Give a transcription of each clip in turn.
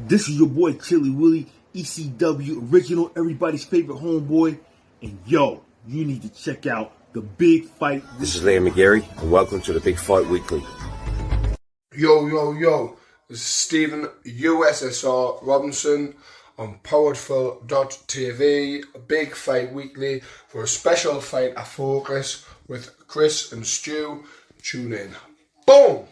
This is your boy Chili Willie, ECW original, everybody's favorite homeboy. And yo, you need to check out the Big Fight. This is Liam McGarry, and welcome to the Big Fight Weekly. Yo, this is Stephen USSR Robinson on powerful.tv, Big Fight Weekly, for a special fight at Focus with Chris and Stu. Tune in. Boom!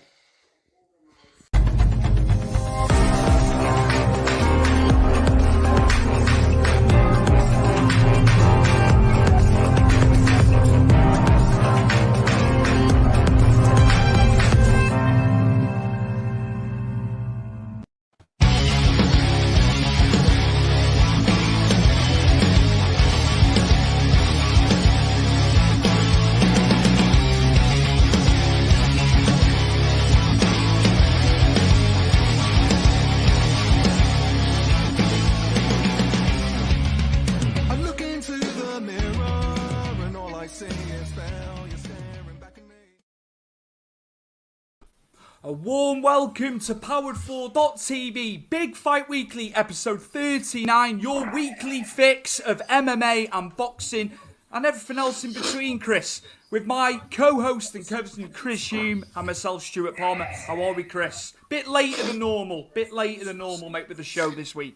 A warm welcome to Powered4.tv, Big Fight Weekly, episode 39, your weekly fix of MMA and boxing and everything else in between, Chris. With my co-host and cousin Chris Hume and myself, Stuart Palmer. How are we, Chris? Bit later than normal, mate, with the show this week.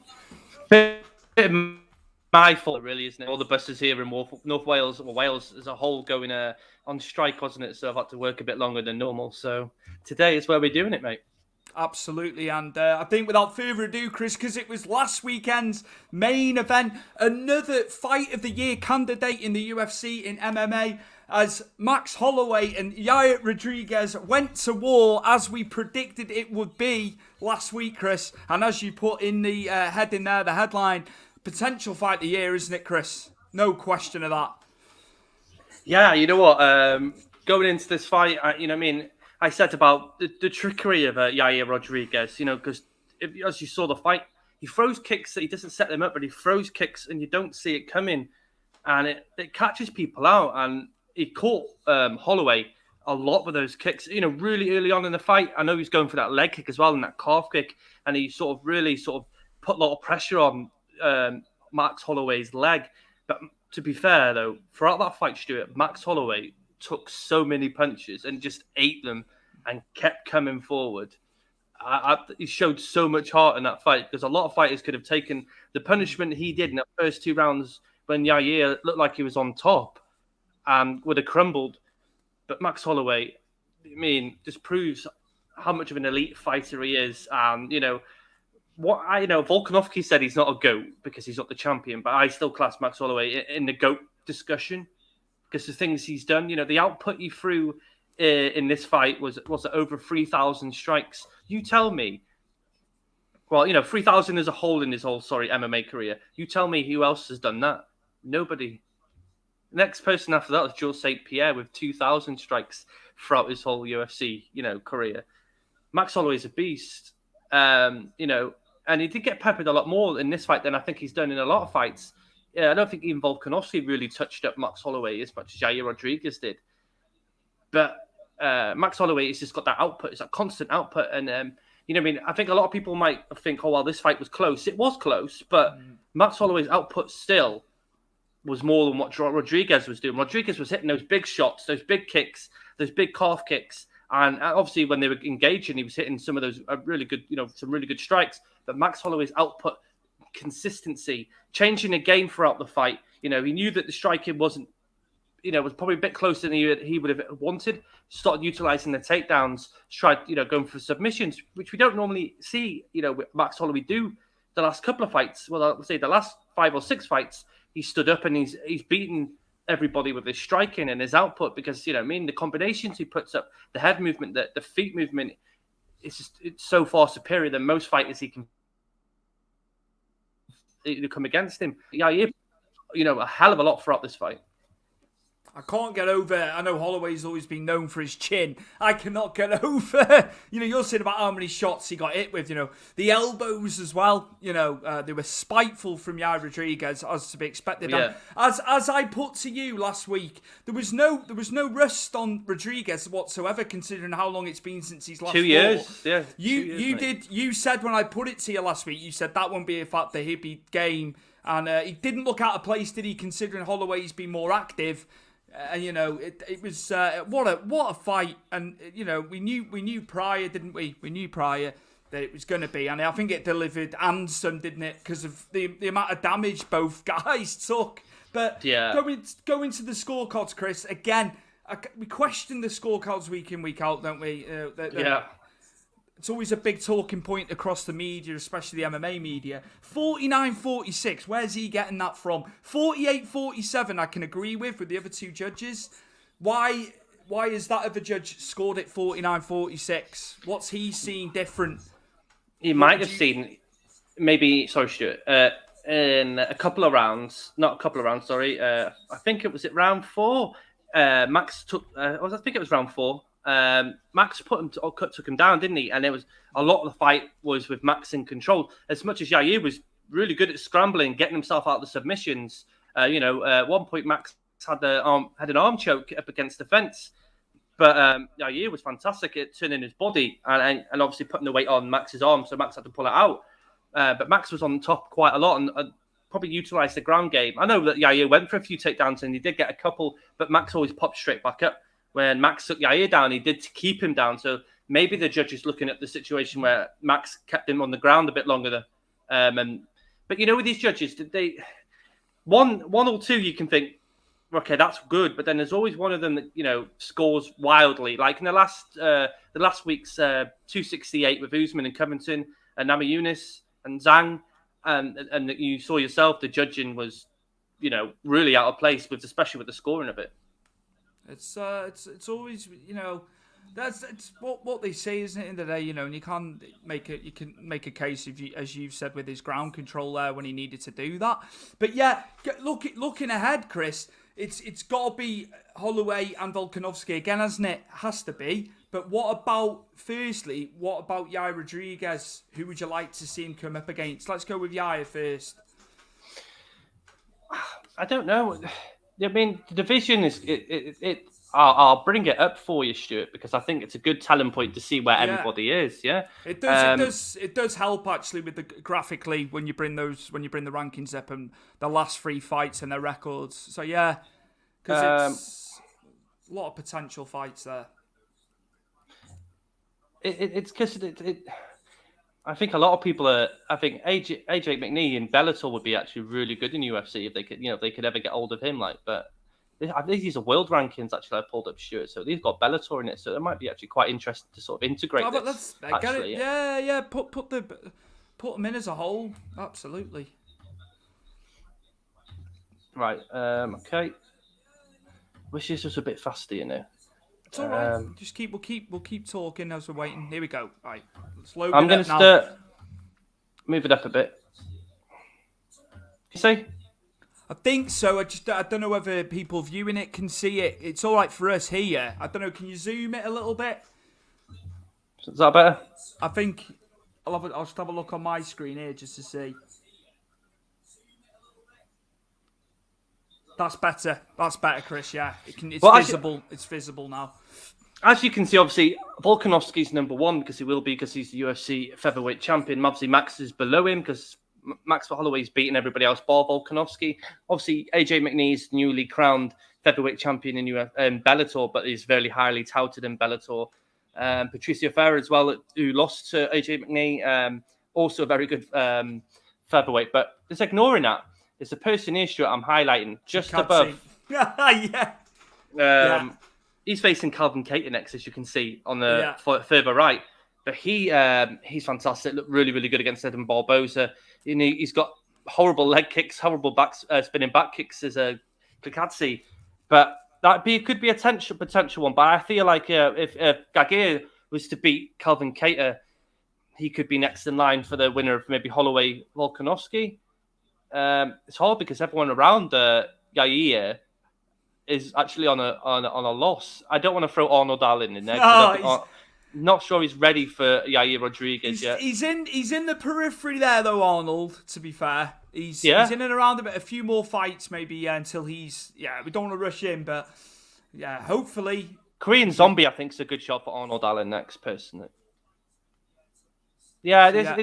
Bit my fault, really, isn't it? All the buses here in North Wales, or Wales as a whole, going on strike, wasn't it? So I've had to work a bit longer than normal. So today is where we're doing it, mate. Absolutely, and I think without further ado, Chris, because it was last weekend's main event, another Fight of the Year candidate in the UFC in MMA, as Max Holloway and Yair Rodriguez went to war as we predicted it would be last week, Chris. And as you put in the heading there, the headline, potential Fight of the Year, isn't it, Chris? No question of that. Yeah, you know what? Going into this fight, I said about the trickery of Yair Rodriguez, because as you saw the fight, he throws kicks that he doesn't set them up, but he throws kicks and you don't see it coming, and it catches people out. And he caught Holloway a lot with those kicks, really early on in the fight. I know he's going for that leg kick as well and that calf kick, and he really put a lot of pressure on Max Holloway's leg. But to be fair, though, throughout that fight, Stuart, Max Holloway took so many punches and just ate them and kept coming forward. He showed so much heart in that fight, because a lot of fighters could have taken the punishment he did in the first two rounds when Yair looked like he was on top and would have crumbled. But Max Holloway, just proves how much of an elite fighter he is. And, Volkanovski said he's not a GOAT because he's not the champion, but I still class Max Holloway in the GOAT discussion because the things he's done. The output he threw in this fight was over 3,000 strikes. You tell me. Well, 3,000 as a whole in his whole, MMA career. You tell me who else has done that. Nobody. Next person after that was Georges St. Pierre with 2,000 strikes throughout his whole UFC, career. Max Holloway's a beast. And he did get peppered a lot more in this fight than I think he's done in a lot of fights. Yeah, I don't think even Volkanovski really touched up Max Holloway as much as Yair Rodriguez did. But Max Holloway has just got that output. It's that constant output. And, I think a lot of people might think, oh, well, this fight was close. It was close, but Max Holloway's output still was more than what Rodriguez was doing. Rodriguez was hitting those big shots, those big kicks, those big calf kicks. And obviously, when they were engaging, he was hitting some of those really good, some really good strikes. But Max Holloway's output, consistency, changing the game throughout the fight. He knew that the striking wasn't, was probably a bit closer than he would have wanted. Started utilizing the takedowns, tried, going for submissions, which we don't normally see, with Max Holloway do the last couple of fights. Well, I'll say the last 5 or 6 fights, he stood up and he's beaten everybody with his striking and his output, because the combinations he puts up, the head movement, the feet movement, it's so far superior than most fighters he can come against him. Yeah, a hell of a lot throughout this fight. I can't get over. I know Holloway's always been known for his chin. I cannot get over. You're saying about how many shots he got hit with. The elbows as well. They were spiteful from Yair Rodriguez, as to be expected. Yeah. As I put to you last week, there was no rust on Rodriguez whatsoever, considering how long it's been since he's last 2 years. Yeah. You said when I put it to you last week, you said that won't be a fact that he'd be game, and he didn't look out of place, did he? Considering Holloway's been more active. And it was what a fight, and we knew prior, didn't we? We knew prior that it was going to be, and I think it delivered and some, didn't it? Because of the amount of damage both guys took. But yeah, going to the scorecards, Chris. Again, we question the scorecards week in, week out, don't we? Yeah. It's always a big talking point across the media, especially the MMA media. 49-46, where's he getting that from? 48-47, I can agree with the other two judges. Why is that other judge scored it 49-46? What's he seeing different? He might have seen, maybe, sorry, Stuart, in a couple of rounds, not a couple of rounds, sorry. I think it was at round 4. Max took, I think it was round 4. Max took him down, didn't he? And it was a lot of the fight was with Max in control. As much as Yair was really good at scrambling, getting himself out of the submissions. At one point Max had an arm choke up against the fence, but Yair was fantastic at turning his body and obviously putting the weight on Max's arm, so Max had to pull it out. But Max was on top quite a lot and probably utilised the ground game. I know that Yair went for a few takedowns and he did get a couple, but Max always popped straight back up. When Max took Yair down, he did to keep him down. So maybe the judge is looking at the situation where Max kept him on the ground a bit longer. But with these judges, did they one or two you can think, okay, that's good. But then there's always one of them that scores wildly. Like in the last week's 268 with Usman and Covington and Namajunas and Zhang, and you saw yourself, the judging was really out of place especially with the scoring of it. It's always that's what they say, isn't it? In the day, and you can make a case as you've said with his ground control there when he needed to do that. But yeah, looking ahead, Chris, it's got to be Holloway and Volkanovski again, hasn't it? Has to be. But what about Yair Rodriguez? Who would you like to see him come up against? Let's go with Yair first. I don't know. I mean, the division is it. I'll bring it up for you, Stuart, because I think it's a good telling point to see where everybody is. Yeah, it does. It does help actually with the graphically when you bring the rankings up and the last 3 fights and their records. So yeah, because it's a lot of potential fights there. It's because I think a lot of people are. I think AJ McNee in Bellator would be actually really good in UFC if they could, if they could ever get hold of him. But I think these are world rankings actually. I pulled up Stuart, so they've got Bellator in it, so it might be actually quite interesting to sort of integrate. But let's get it. Yeah. Put them in as a whole. Absolutely. Right. Okay. Wish this was a bit faster, It's all right. We'll keep talking as we're waiting. Here we go. Right. Let's load I'm going to move it up a bit. You see? I think so. I don't know whether people viewing it can see it. It's all right for us here. I don't know. Can you zoom it a little bit? Is that better? I think I'll just have a look on my screen here just to see. That's better. That's better, Chris. Yeah, it's visible. It's visible now. As you can see, obviously, Volkanovski's number one because he's the UFC featherweight champion. Obviously, Max is below him because Max Holloway's beaten everybody else bar Volkanovski. Obviously, AJ McNee's newly crowned featherweight champion in Bellator, but is very highly touted in Bellator. Patricio Ferreira as well, who lost to AJ McNee, also a very good featherweight. But just ignoring that, it's the person here, Stuart, I'm highlighting just above. Yeah. He's facing Calvin Kattar next, as you can see on the further right. But he's fantastic. Looked really, really good against Edmund Barboza. He's got horrible leg kicks, horrible spinning back kicks as a Klikadze. But could be a potential one. But I feel like if Gagir was to beat Calvin Kattar, he could be next in line for the winner of maybe Holloway Volkanovski. It's hard because everyone around Yair is actually on a loss. I don't want to throw Arnold Allen in there. Not sure he's ready for Yair Rodriguez yet. He's in the periphery there though, Arnold. To be fair, he's in and around a few more fights maybe until he's we don't want to rush in, but hopefully. Korean Zombie, I think, is a good shot for Arnold Allen next, personally. Yeah,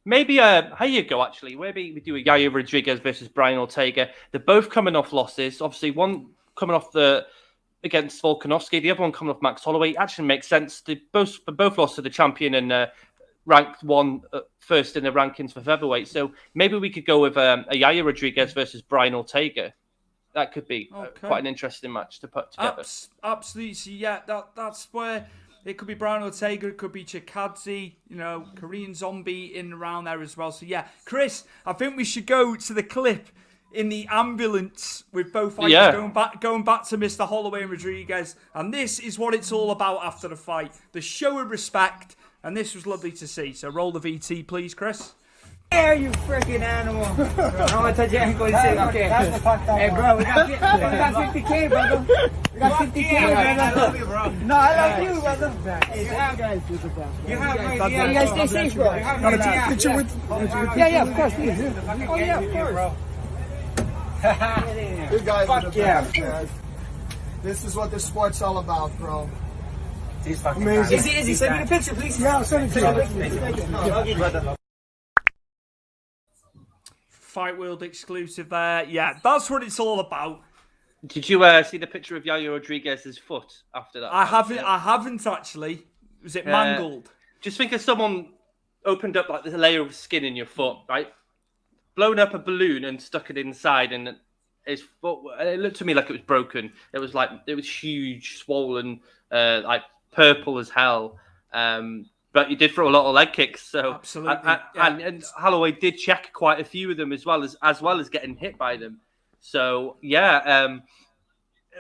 maybe how you go actually. Maybe we do a Yair Rodriguez versus Brian Ortega. They're both coming off losses. Obviously, one coming off against Volkanovski, the other one coming off Max Holloway. It actually makes sense. They both lost to the champion and ranked one first in the rankings for featherweight. So maybe we could go with a Yair Rodriguez versus Brian Ortega. That could be quite an interesting match to put together. Absolutely, yeah. That's where it could be Brian Ortega, it could be Chikadze, Korean Zombie in and around there as well. So yeah, Chris, I think we should go to the clip in the ambulance with both fighters going back to Mr. Holloway and Rodriguez. And this is what it's all about after the fight. The show of respect. And this was lovely to see. So roll the VT, please, Chris. Hey, you freaking animal. I want to touch your ankle and say, okay. Hey, bro, we got 50K, brother. We got 50K, brother. I love you, bro. No, I love you, brother. Hey, you guys stay safe, bro. Got a picture with Yeah, of course, please. Oh, yeah, of course. you guys. Fuck yeah. This is what this sport's all about, bro. Amazing. Izzy, send me the picture, please. Yeah, I'll send it to you. Fight World exclusive there. Yeah, that's what it's all about. Did you see the picture of Yair Rodriguez's foot after that? I haven't actually. Was it mangled? Just think if someone opened up like this layer of skin in your foot, right? Blown up a balloon and stuck it inside, and his foot. It looked to me like it was broken. It was huge, swollen, like purple as hell. But he did throw a lot of leg kicks, so absolutely. And Holloway did check quite a few of them as well as getting hit by them. So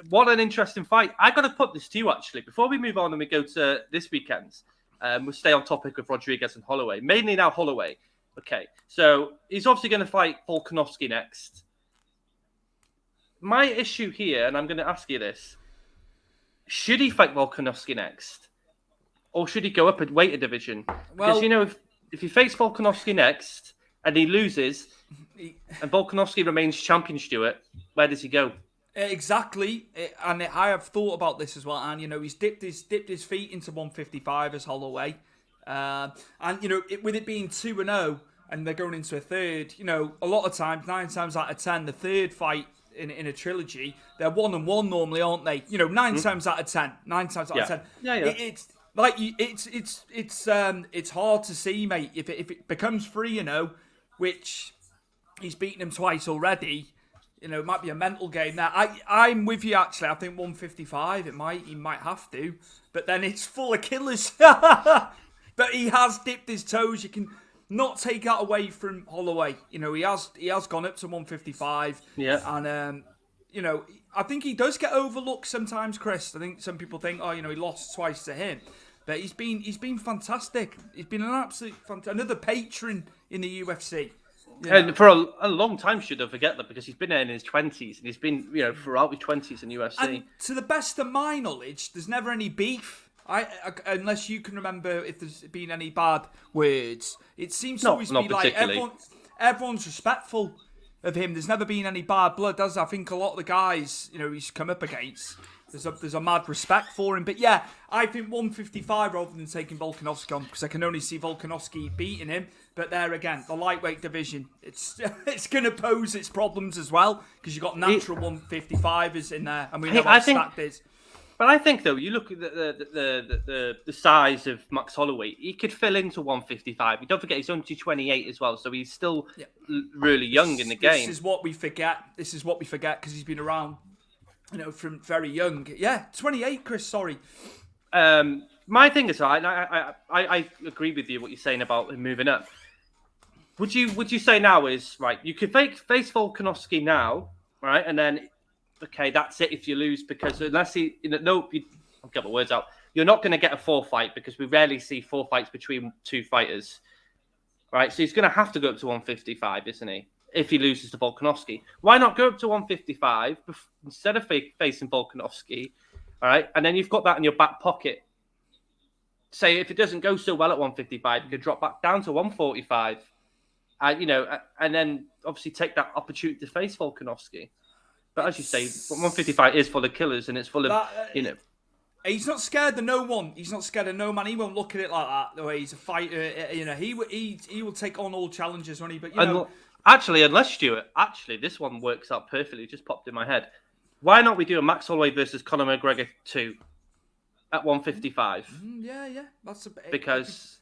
what an interesting fight. I got to put this to you actually before we move on and we go to this weekend's. We'll stay on topic of Rodriguez and Holloway, mainly now Holloway. Okay, so he's obviously going to fight Volkanovski next. My issue here, and I'm going to ask you this: should he fight Volkanovski next? Or should he go up and weight a division? Because, if he faces Volkanovski next and he loses and Volkanovski remains champion, Stuart, where does he go? Exactly. And I have thought about this as well. And, he's dipped his feet into 155 as Holloway. With it being 2-0 and they're going into a third, a lot of times, 9 times out of 10, the third fight in a trilogy, they're 1-1 normally, aren't they? 9 times out of 10. 9 times out of 10. Yeah. It's hard to see, mate. If it becomes 3-0, which he's beaten him twice already, it might be a mental game there. I'm with you actually. I think 155. He might have to, but then it's full of killers. But he has dipped his toes. You can not take that away from Holloway. He has gone up to 155. Yeah, and I think he does get overlooked sometimes, Chris. I think some people think, he lost twice to him. But he's been fantastic. He's been an absolute another patron in the UFC. And for a long time, should I forget that, because he's been there in his 20s and he's been, throughout his 20s in UFC. And to the best of my knowledge, there's never any beef. Unless you can remember if there's been any bad words. It seems to always be like everyone's respectful of him. There's never been any bad blood, does there? I think a lot of the guys, he's come up against, there's a mad respect for him. But yeah, I think 155 rather than taking Volkanovski on, because I can only see Volkanovski beating him. But there again, the lightweight division, it's going to pose its problems as well, because you've got natural 155ers in there, and we know how stacked it is. But I think, though, you look at the size of Max Holloway, he could fill into 155. You don't forget, he's only 28 as well, so he's still really young in the game. This is what we forget. Because he's been around, from very young. Yeah, 28, Chris, sorry. My thing is, I agree with you, what you're saying about him moving up. Would you say now is, right, you could face Volkanovski now, right, and then... okay, that's it if you lose, because unless I'll get my words out. You're not going to get a 4 fight, because we rarely see 4 fights between 2 fighters, right? So he's going to have to go up to 155, isn't he? if he loses to Volkanovski. Why not go up to 155 instead of facing Volkanovski? All right, and then you've got that in your back pocket. Say if it doesn't go so well at 155, you could drop back down to 145. And then obviously take that opportunity to face Volkanovski. But as you say, 155 is full of killers, and it's full of, He's not scared of no one. He's not scared of no man. He won't look at it like that. The way he's a fighter, he will take on all challenges, won't he? But unless Stuart, this one works out perfectly. It just popped in my head. Why not we do a Max Holloway versus Conor McGregor 2 at 155? Yeah, that's because.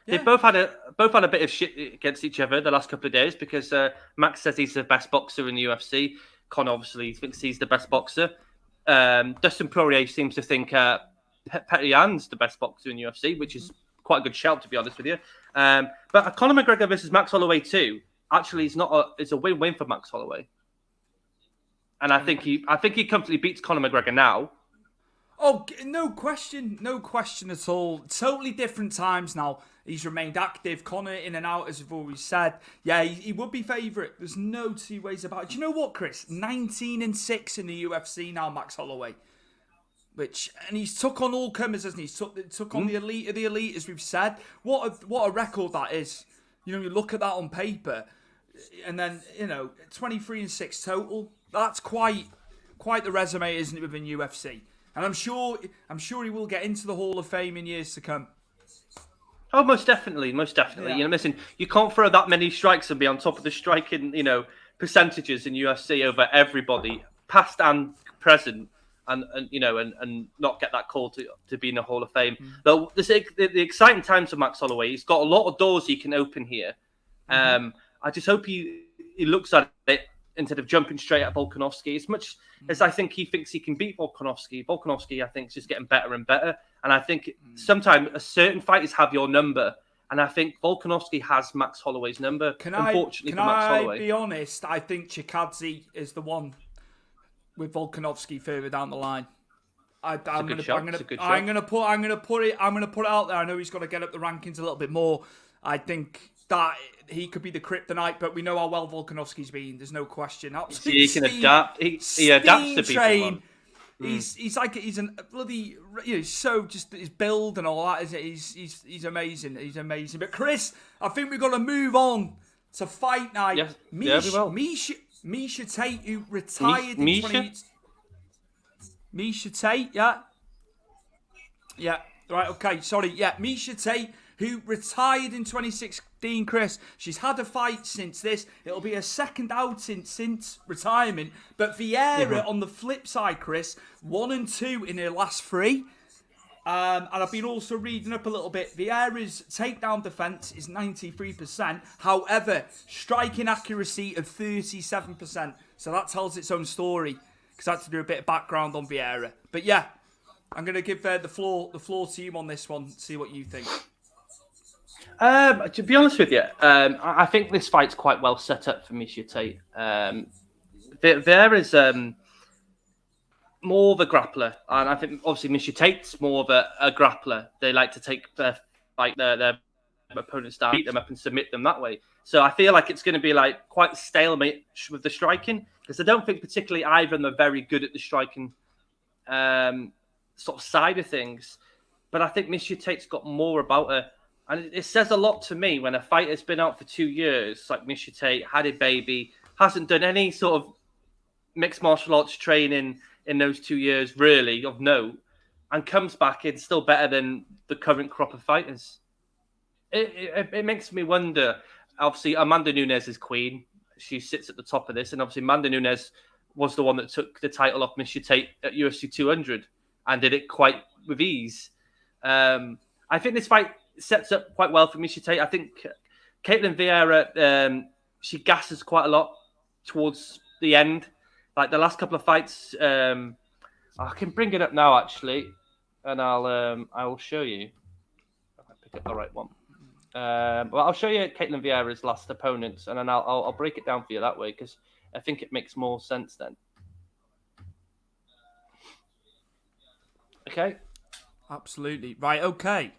Yeah. They both had a bit of shit against each other the last couple of days because Max says he's the best boxer in the UFC. Conor obviously thinks he's the best boxer. Dustin Poirier seems to think Petr Yan's the best boxer in the UFC, which is quite a good shout, to be honest with you. But Conor McGregor versus Max Holloway 2 actually it's a win-win for Max Holloway. And I think he comfortably beats Conor McGregor now. Oh, no question at all. Totally different times now. He's remained active. Conor in and out, as I've always said. Yeah, he would be favourite. There's no two ways about it. Do you know what, Chris? 19-6 in the UFC now, Max Holloway. And he's took on all comers, hasn't he? He's took on the elite of the elite, as we've said. What a record that is. You look at that on paper, and then 23-6 total. That's quite the resume, isn't it, within UFC? And I'm sure he will get into the Hall of Fame in years to come. Oh, most definitely. Yeah. Listen, you can't throw that many strikes and be on top of the striking, percentages in UFC over everybody, past and present, and not get that call to be in the Hall of Fame. Though the exciting times for Max Holloway, he's got a lot of doors he can open here. I just hope he looks at it instead of jumping straight at Volkanovski. As much as I think he thinks he can beat Volkanovski, I think, is just getting better and better. And I think sometimes certain fighters have your number. And I think Volkanovski has Max Holloway's number. Unfortunately for Max Holloway. Can I be honest? I think Chikadze is the one with Volkanovski further down the line. I'm going to put it out there. I know he's got to get up the rankings a little bit more. I think that he could be the kryptonite, but we know how well Volkanovski's been. There's no question. He can adapt. He adapts to people. He's a bloody, so just his build and all that. He's amazing. He's amazing. But Chris, I think we've got to move on to fight night. Yes. We will. Miesha Tate, who retired in 20... Miesha Tate, yeah. Right. Okay. Sorry. Yeah. Miesha Tate, who retired in 2016, Chris. She's had a fight since this. It'll be her second outing since retirement. But Vieira, on the flip side, Chris, 1-2 in her last 3. And I've been also reading up a little bit. Vieira's takedown defense is 93%. However, striking accuracy of 37%. So that tells its own story. Because I had to do a bit of background on Vieira. But yeah, I'm going to give the floor to you on this one. See what you think. To be honest with you, I think this fight's quite well set up for Miesha Tate. There is more of a grappler, and I think obviously Miesha Tate's more of a grappler. They like to take their opponents down, beat them up, and submit them that way. So I feel like it's going to be like quite stalemate with the striking, because I don't think particularly either of them are very good at the striking sort of side of things. But I think Miesha Tate's got more about her. And it says a lot to me when a fighter's been out for 2 years, like Miesha Tate, had a baby, hasn't done any sort of mixed martial arts training in those 2 years, really, of note, and comes back and still better than the current crop of fighters. It makes me wonder. Obviously, Amanda Nunes is queen. She sits at the top of this. And obviously, Amanda Nunes was the one that took the title off Miesha Tate at UFC 200 and did it quite with ease. I think this fight sets up quite well for Miesha Tate. I think Caitlin Vieira, she gasses quite a lot towards the end. Like the last couple of fights, I can bring it up now actually, and I will show you. If I pick up the right one. Well, I'll show you Caitlin Vieira's last opponents, and then I'll break it down for you that way, because I think it makes more sense then. Okay. Absolutely. Right, okay.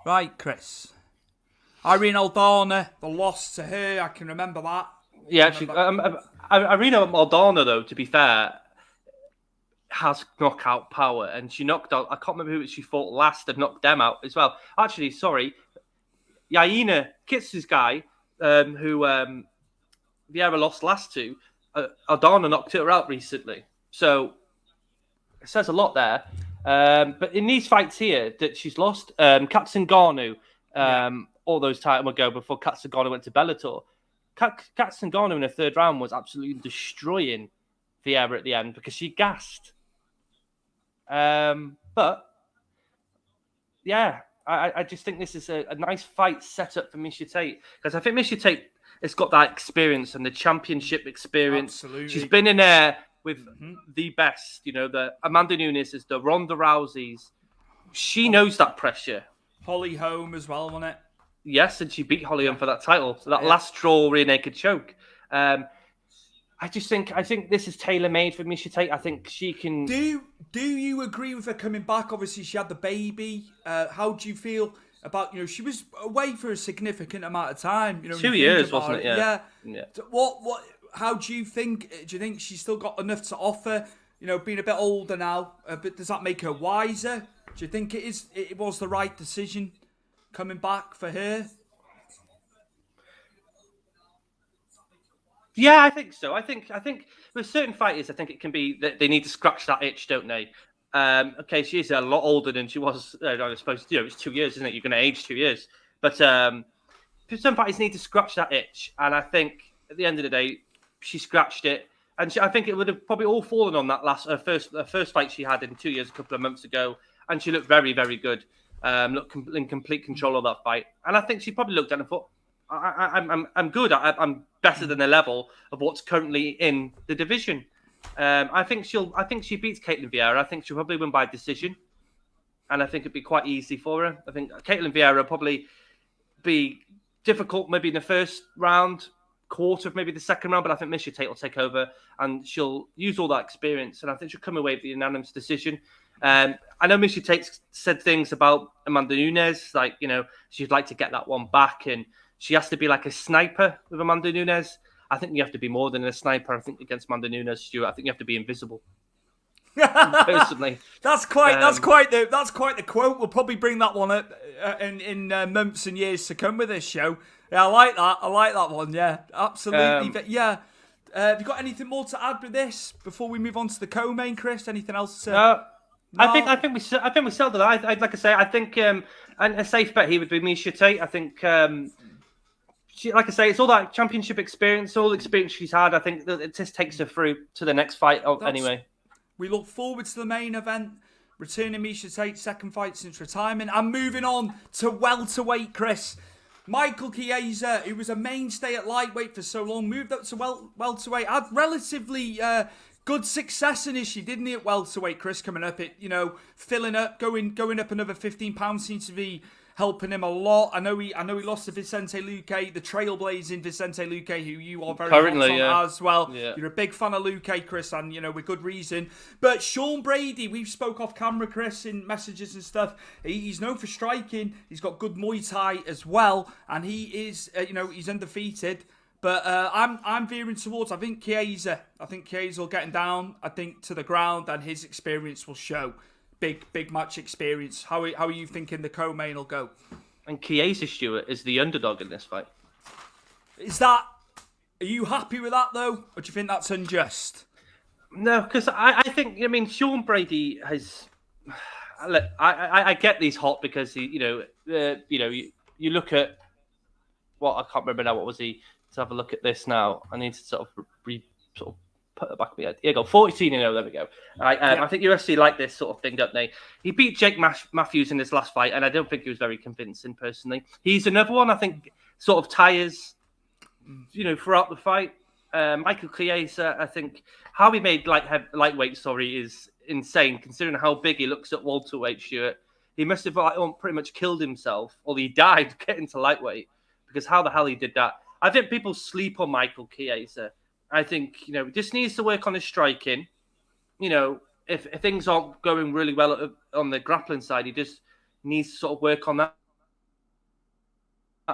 Right, Chris. Irene Aldana, the loss to her, I can remember that. Yeah, actually, Irina Aldana, though, to be fair, has knockout power, and she knocked out. I can't remember who she fought last and knocked them out as well. Actually, sorry, Yaina Kitz's guy, who Vieira lost last to, Aldana knocked her out recently. So it says a lot there. But in these fights here that she's lost, Katsunganu, all those time ago before Katsunganu went to Bellator, Katsunganu in the third round was absolutely destroying Vieira at the end because she gassed. But yeah, I just think this is a nice fight set up for Miesha Tate, because I think Miesha Tate has got that experience and the championship experience. Absolutely. She's been in there with the best, the Amanda Nunes is the Ronda Rouseys. She knows that pressure. Holly Holm as well, wasn't it? Yes, and she beat Holly Holm for that title. So that last straw, rear naked choke. I think this is tailor-made for Miesha Tate. I think she can... Do you agree with her coming back? Obviously, she had the baby. How do you feel about, she was away for a significant amount of time. 2 years, wasn't it? Yeah. How do you think? Do you think she's still got enough to offer? Being a bit older now, but does that make her wiser? Do you think it was the right decision coming back for her? Yeah, I think so. I think with certain fighters, I think it can be that they need to scratch that itch, don't they? Okay, she is a lot older than she was. I suppose it's 2 years, isn't it? You're going to age 2 years, but some fighters need to scratch that itch, and I think at the end of the day, she scratched it, and I think it would have probably all fallen on that first fight she had in 2 years, a couple of months ago, and she looked very, very good. Looked in complete control of that fight, and I think she probably looked at it and thought, I'm good. I'm better than the level of what's currently in the division. I think she beats Caitlin Vieira. I think she'll probably win by decision, and I think it'd be quite easy for her. I think Caitlin Vieira will probably be difficult, maybe in the first round, quarter of maybe the second round. But I think Miesha Tate will take over, and she'll use all that experience, and I think she'll come away with the unanimous decision. I know Miesha Tate said things about Amanda Nunes, like she'd like to get that one back, and she has to be like a sniper with Amanda Nunes. I think you have to be more than a sniper. I think against Amanda Nunes, Stuart, I think you have to be invisible. Personally, that's quite the quote. We'll probably bring that one up in months and years to come with this show. Yeah, I like that one. Yeah, absolutely. But yeah, have you got anything more to add with this before we move on to the co-main, Chris? Anything else? No. I think we settled it. I'd like to say, I think a safe bet here would be Miesha Tate. I think. Like I say, it's all that championship experience, all the experience she's had. I think that it just takes her through to the next fight. Anyway, we look forward to the main event. Returning Miesha Tate's second fight since retirement. And moving on to welterweight, Chris. Michael Kiezer, who was a mainstay at lightweight for so long, moved up to welterweight. Had relatively good success initially, didn't he, at welterweight, Chris? Coming up, filling up, going up another 15 pounds seems to be helping him a lot. I know he lost to Vicente Luque, the trailblazing Vicente Luque, who you are very currently on as well. Yeah. You're a big fan of Luque, Chris, and with good reason. But Sean Brady, we've spoke off camera, Chris, in messages and stuff. He's known for striking. He's got good Muay Thai as well, and he is, he's undefeated. But I'm veering towards. I think Kiezer will get him down. I think to the ground, and his experience will show. Big match experience. How are you thinking the co-main will go? And Kiezer, Stuart, is the underdog in this fight. Are you happy with that though, or do you think that's unjust? No, because I think Sean Brady has. I get these hot because you look at what I can't remember now. What was he? Let's have a look at this now. I need to sort of put it back of my head. Here you go, 14-0. There we go. I think UFC like this sort of thing, don't they? He beat Jake Matthews in his last fight, and I don't think he was very convincing personally. He's another one I think sort of tires, throughout the fight. Michael Kiezer, I think how he made lightweight, is insane considering how big he looks at welterweight. Stuart, he must have pretty much killed himself, or he died getting to lightweight, because how the hell he did that. I think people sleep on Michael Kiezer. I think, just needs to work on his striking. If things aren't going really well on the grappling side, he just needs to sort of work on that.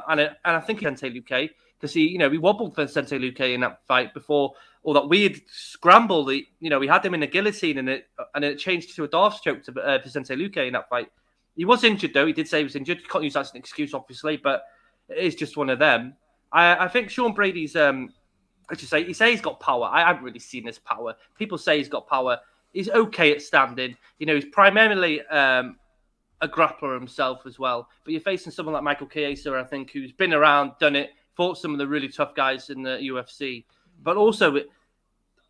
And I think Vicente Luque, because he wobbled for Sensei Luque in that fight before all that weird scramble. We had him in a guillotine and it changed to a Darth choke for Sensei Luque in that fight. He was injured though. He did say he was injured. Can't use that as an excuse, obviously, but it is just one of them. I think Sean Brady's. You say he's got power. I haven't really seen his power. People say he's got power. He's okay at standing. He's primarily a grappler himself as well. But you're facing someone like Michael Chiesa, I think, who's been around, done it, fought some of the really tough guys in the UFC. But also,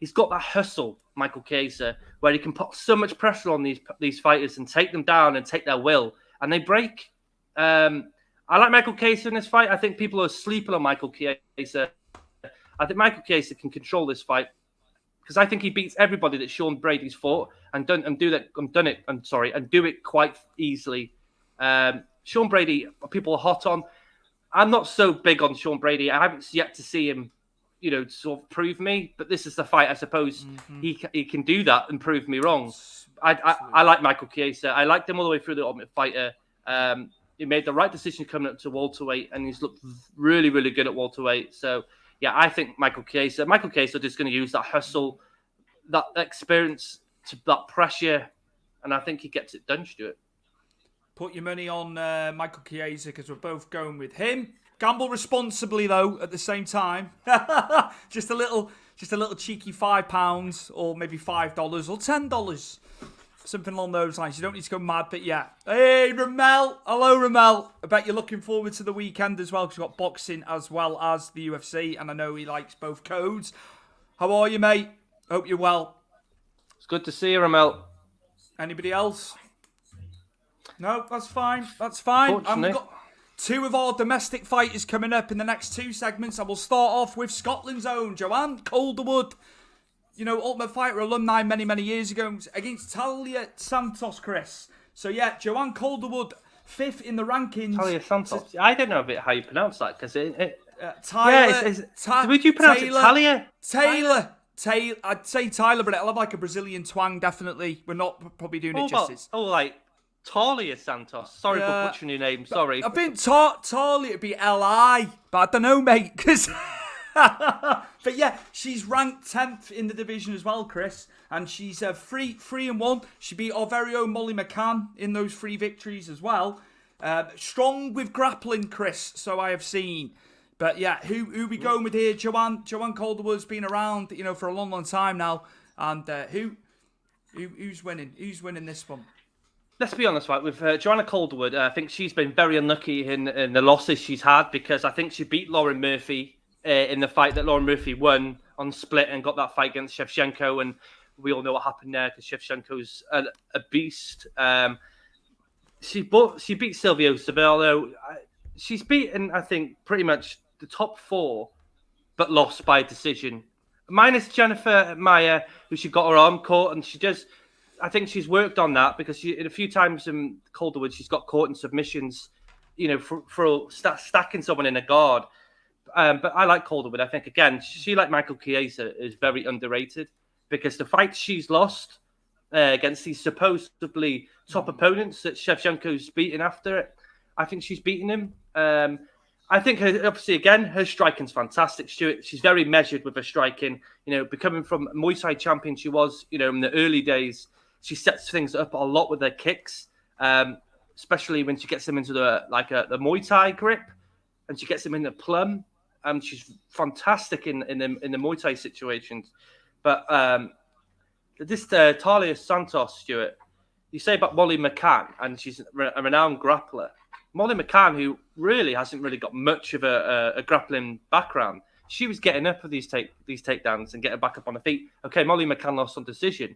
he's got that hustle, Michael Chiesa, where he can put so much pressure on these fighters and take them down and take their will, and they break. I like Michael Chiesa in this fight. I think people are sleeping on Michael Chiesa. I think Michael Chiesa can control this fight because I think he beats everybody that Sean Brady's fought and do it quite easily. Sean Brady, people are hot on. I'm not so big on Sean Brady. I haven't yet to see him, sort of prove me. But this is the fight. I suppose he can do that and prove me wrong. I like Michael Chiesa. I liked him all the way through the Ultimate Fighter. He made the right decision coming up to welterweight, and he's looked really, really good at welterweight. So. Yeah, I think Michael Chiesa just going to use that hustle, that experience, that pressure, and I think he gets it done, Stuart. Put your money on Michael Chiesa because we're both going with him. Gamble responsibly though. At the same time, just a little cheeky £5 or maybe $5 or $10. Something along those lines. You don't need to go mad, but yeah. Hey, Ramel. Hello, Ramel. I bet you're looking forward to the weekend as well because we've got boxing as well as the UFC, and I know he likes both codes. How are you, mate? Hope you're well. It's good to see you, Ramel. Anybody else? No, that's fine. That's fine. We've got two of our domestic fighters coming up in the next two segments. I will start off with Scotland's own Joanne Calderwood. Ultimate Fighter alumni many years ago against Talia Santos, Chris. So, yeah, Joanne Calderwood, 5th in the rankings. Talia Santos. I don't know how you pronounce that, because Tyler. Would you pronounce it Talia? Taylor. I'd say Tyler, but it'll have like a Brazilian twang, definitely. We're not probably doing it justice. Like Talia Santos. Sorry for butchering your name, sorry. I think Talia would be L-I, but I don't know, mate, because... But yeah, she's ranked 10th in the division as well, Chris, and she's 3-1. She beat our very own Molly McCann in those 3 victories as well. Strong with grappling, Chris, so I have seen. But yeah, who we going with here? Joanne Calderwood's been around, for a long time now, and who's winning? Who's winning this one? Let's be honest, right? With Joanna Calderwood, I think she's been very unlucky in the losses she's had because I think she beat Lauren Murphy. In the fight that Lauren Murphy won on split and got that fight against Shevchenko, and we all know what happened there because Shevchenko's a beast. She beat Silvio Savello. She's beaten, I think, pretty much the top 4, but lost by a decision. Minus Jennifer Mayer, who she got her arm caught, and I think she's worked on that because a few times in Calderwood she's got caught in submissions, for stacking someone in a guard. But I like Calderwood. I think, again, she, like Michael Chiesa, is very underrated because the fights she's lost against these supposedly top opponents that Shevchenko's beaten after it, I think she's beaten him. I think, obviously, again, her striking's fantastic, Stuart. She's very measured with her striking. Becoming from Muay Thai champion she was, in the early days, she sets things up a lot with her kicks, especially when she gets them into the Muay Thai grip and she gets them in the plum. She's fantastic in the Muay Thai situations. But this Talia Santos, Stuart, you say about Molly McCann, and she's a renowned grappler. Molly McCann, who really hasn't got much of a grappling background, she was getting up for these takedowns and getting back up on her feet. Okay, Molly McCann lost on decision.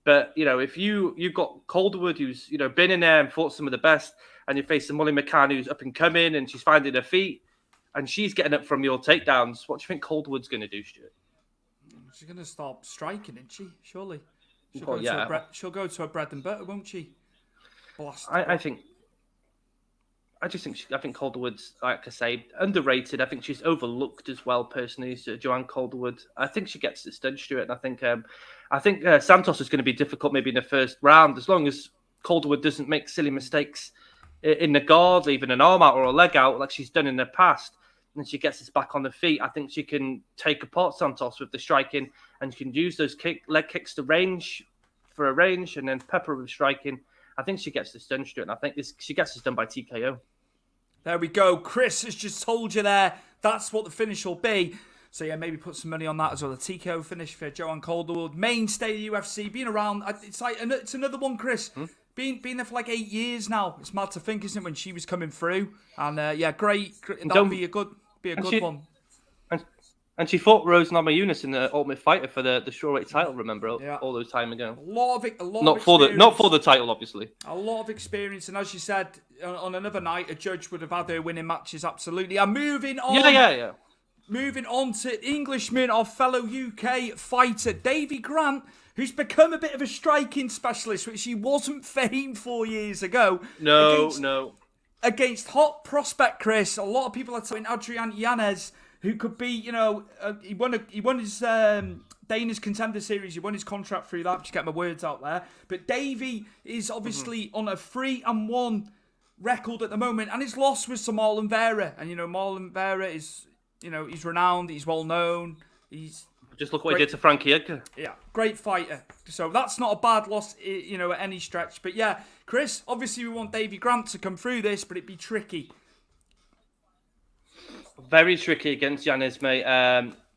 But, if you've got Calderwood, who's, been in there and fought some of the best, and you're facing Molly McCann, who's up and coming, and she's finding her feet, and she's getting up from your takedowns, what do you think Calderwood's going to do, Stuart? She's going to start striking, isn't she? Surely. She'll go to her bread and butter, won't she? Blast. I think Calderwood's, like I say, underrated. I think she's overlooked as well, personally, so Joanne Calderwood. I think she gets this done, Stuart, and I think Santos is going to be difficult maybe in the first round, as long as Calderwood doesn't make silly mistakes in the guard, leaving an arm out or a leg out like she's done in the past. and she gets us back on the feet, I think she can take apart Santos with the striking, and she can use those leg kicks to range for a range, and then pepper with striking. I think she gets this done, Stuart, and I think she gets this done by TKO. There we go. Chris has just told you there. That's what the finish will be. So yeah, maybe put some money on that as well. The TKO finish for Joanne Calderwood, mainstay of the UFC, been around. It's another one, Chris. Been there for like 8 years now. It's mad to think, isn't it, when she was coming through? And great. That'll be a good one. And she fought Rose Namajunas in the Ultimate Fighter for the strawweight title. Remember, all those time ago. A lot of not for the title, obviously. A lot of experience, and as you said, on another night, a judge would have had her winning matches. Absolutely. And moving on. Yeah. Moving on to Englishman, our fellow UK fighter, Davy Grant, who's become a bit of a striking specialist, which he wasn't famed 4 years ago. No. Against hot prospect Chris, a lot of people are telling Adrian Yanez, who could be, he won his Dana's Contender Series. He won his contract through that. Just get my words out there. But Davy is obviously on a 3-1 record at the moment, and his loss was to Marlon Vera. And Marlon Vera is, he's renowned. He's well known. He's just look what he did to Frankie Edgar. Yeah, great fighter. So that's not a bad loss, at any stretch. But yeah, Chris, obviously we want Davy Grant to come through this, but it'd be tricky. Very tricky against Yanez, mate.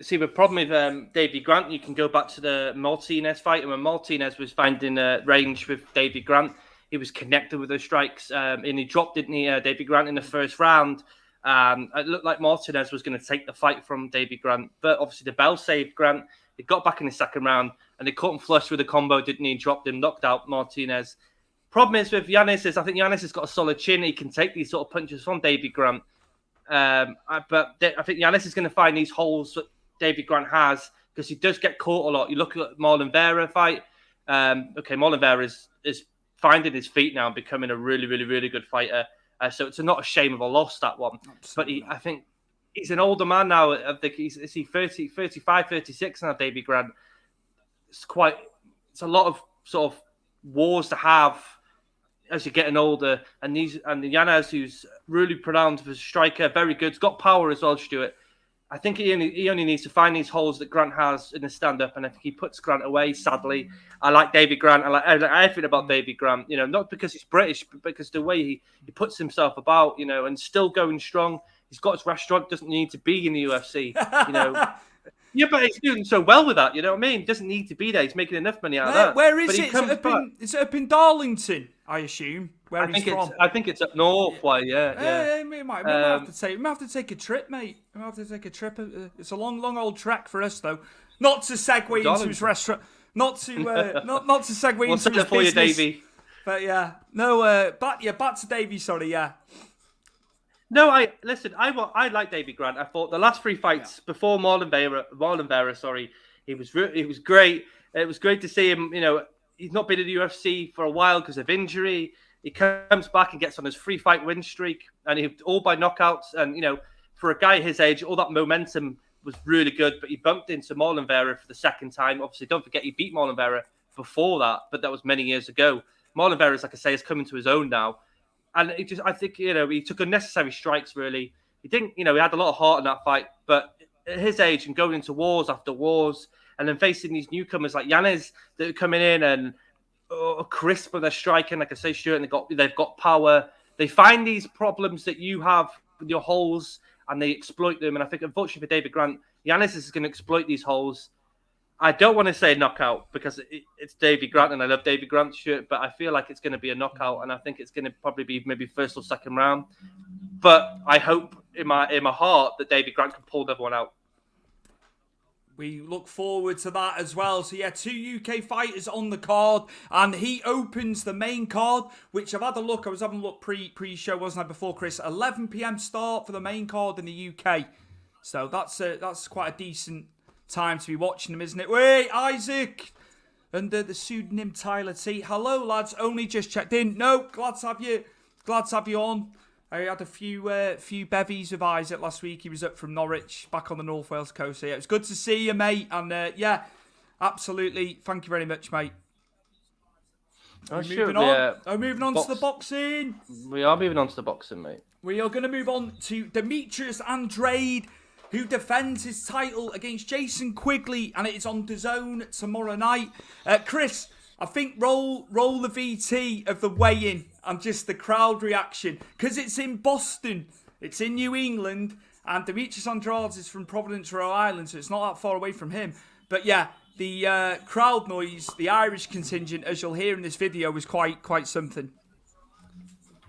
See, the problem with Davy Grant, you can go back to the Martinez fight, and when Martinez was finding range with Davy Grant, he was connected with those strikes, and he dropped, didn't he, Davy Grant in the first round. It looked like Martinez was going to take the fight from Davy Grant, but obviously the bell saved Grant. He got back in the second round, and they caught him flush with a combo, didn't he? Dropped him, knocked out Martinez. Problem is with Yanez I think Yanez has got a solid chin. He can take these sort of punches from Davy Grant. But I think Yanez is going to find these holes that Davy Grant has, because he does get caught a lot. You look at Marlon Vera fight. Marlon Vera is finding his feet now and becoming a really, really, really good fighter. So it's not a shame of a loss, that one. Absolutely. But I think he's an older man now. I think is he 30, 35, 36 now, Davy Grant. It's a lot of sort of wars to have as you're getting older. And the Yanez, who's really pronounced as a striker, very good. He's got power as well, Stuart. I think he only needs to find these holes that Grant has in the stand-up, and I think he puts Grant away, sadly. I like Davy Grant. I like everything about Davy Grant, not because he's British, but because the way he puts himself about, and still going strong. He's got his restaurant, doesn't need to be in the UFC, Yeah, but he's doing so well with that, you know what I mean? He doesn't need to be there. He's making enough money out of that. Where is it? Is it up in Darlington, I assume? I think it's up north. Why? Yeah. We might have to take a trip, mate. We might have to take a trip. It's a long old trek for us, though. Not to segue into his restaurant. Not to segue into his business. You, Davey. But yeah, no. Back to Davey. Sorry, yeah. No, I like Davy Grant. I thought the last three fights before Marlon Vera, he was great. It was great to see him. He's not been in the UFC for a while because of injury. He comes back and gets on his 3-fight win streak, and all by knockouts. And for a guy his age, all that momentum was really good. But he bumped into Marlon Vera for the second time. Obviously, don't forget he beat Marlon Vera before that, but that was many years ago. Marlon Vera, like I say, is coming to his own now. And I think, he took unnecessary strikes, really. He didn't, he had a lot of heart in that fight. But at his age and going into wars after wars and then facing these newcomers like Yanez that are coming in and crisp when they're striking, like I say, Stuart, and they've got power. They find these problems that you have with your holes and they exploit them. And I think, unfortunately for David Grant, Yanez is going to exploit these holes. I don't want to say knockout because it's Davy Grant and I love Davy Grant's shirt, but I feel like it's going to be a knockout and I think it's going to probably be maybe first or second round. But I hope in my heart that Davy Grant can pull the other one out. We look forward to that as well. So yeah, 2 UK fighters on the card, and he opens the main card, which I've had a look. I was having a look pre-show, wasn't I, before Chris? 11 p.m. start for the main card in the UK. So that's quite a decent time to be watching them, isn't it? Wait, Isaac! Under the pseudonym Tyler T. Hello, lads. Only just checked in. No, glad to have you on. I had a few bevies with Isaac last week. He was up from Norwich, back on the North Wales coast. So yeah, it was good to see you, mate. And yeah, absolutely. Thank you very much, mate. Moving on to the boxing. We are moving on to the boxing, mate. We are going to move on to Demetrius Andrade, who defends his title against Jason Quigley, and it is on DAZN tomorrow night. Chris, I think roll the VT of the weigh-in and just the crowd reaction, because it's in Boston, it's in New England, and Demetrius Andrade is from Providence, Rhode Island, so it's not that far away from him. But yeah, the crowd noise, the Irish contingent, as you'll hear in this video, was quite something.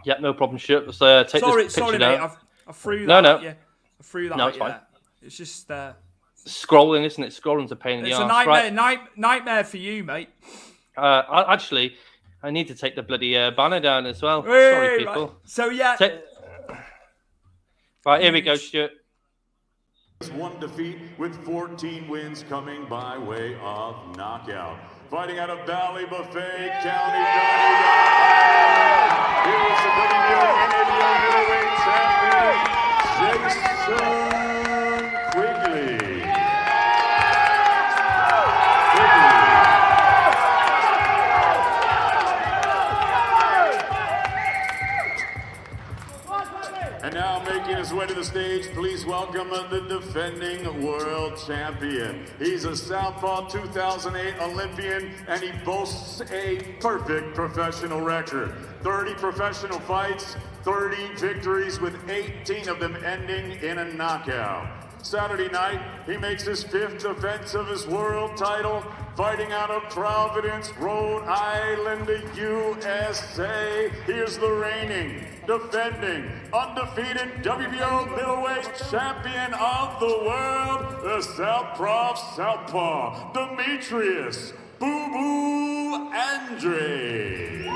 Yeah, no problem, Stuart. Let's take this picture mate. down. I threw that. No. Yeah, I threw that. No, it's fine. It's just scrolling, isn't it? Scrolling's a pain in the arse. arse. It's a nightmare for you, mate. I need to take the bloody banner down as well. Hey, sorry, people. Right. So yeah. Right, here we go, Stuart. One defeat with 14 wins coming by way of knockout. Fighting out of Valley Buffet County, here's the WBO middleweight champion, Jason Quigley. And now making his way to the stage, please welcome the defending world champion. He's a Southpaw 2008 Olympian, and he boasts a perfect professional record. 30 professional fights, 30 victories, with 18 of them ending in a knockout. Saturday night, he makes his 5th defense of his world title, fighting out of Providence, Rhode Island, USA. Here's the reigning, defending, undefeated WBO middleweight champion of the world, the Southpaw, Demetrius Boo Boo Andrade.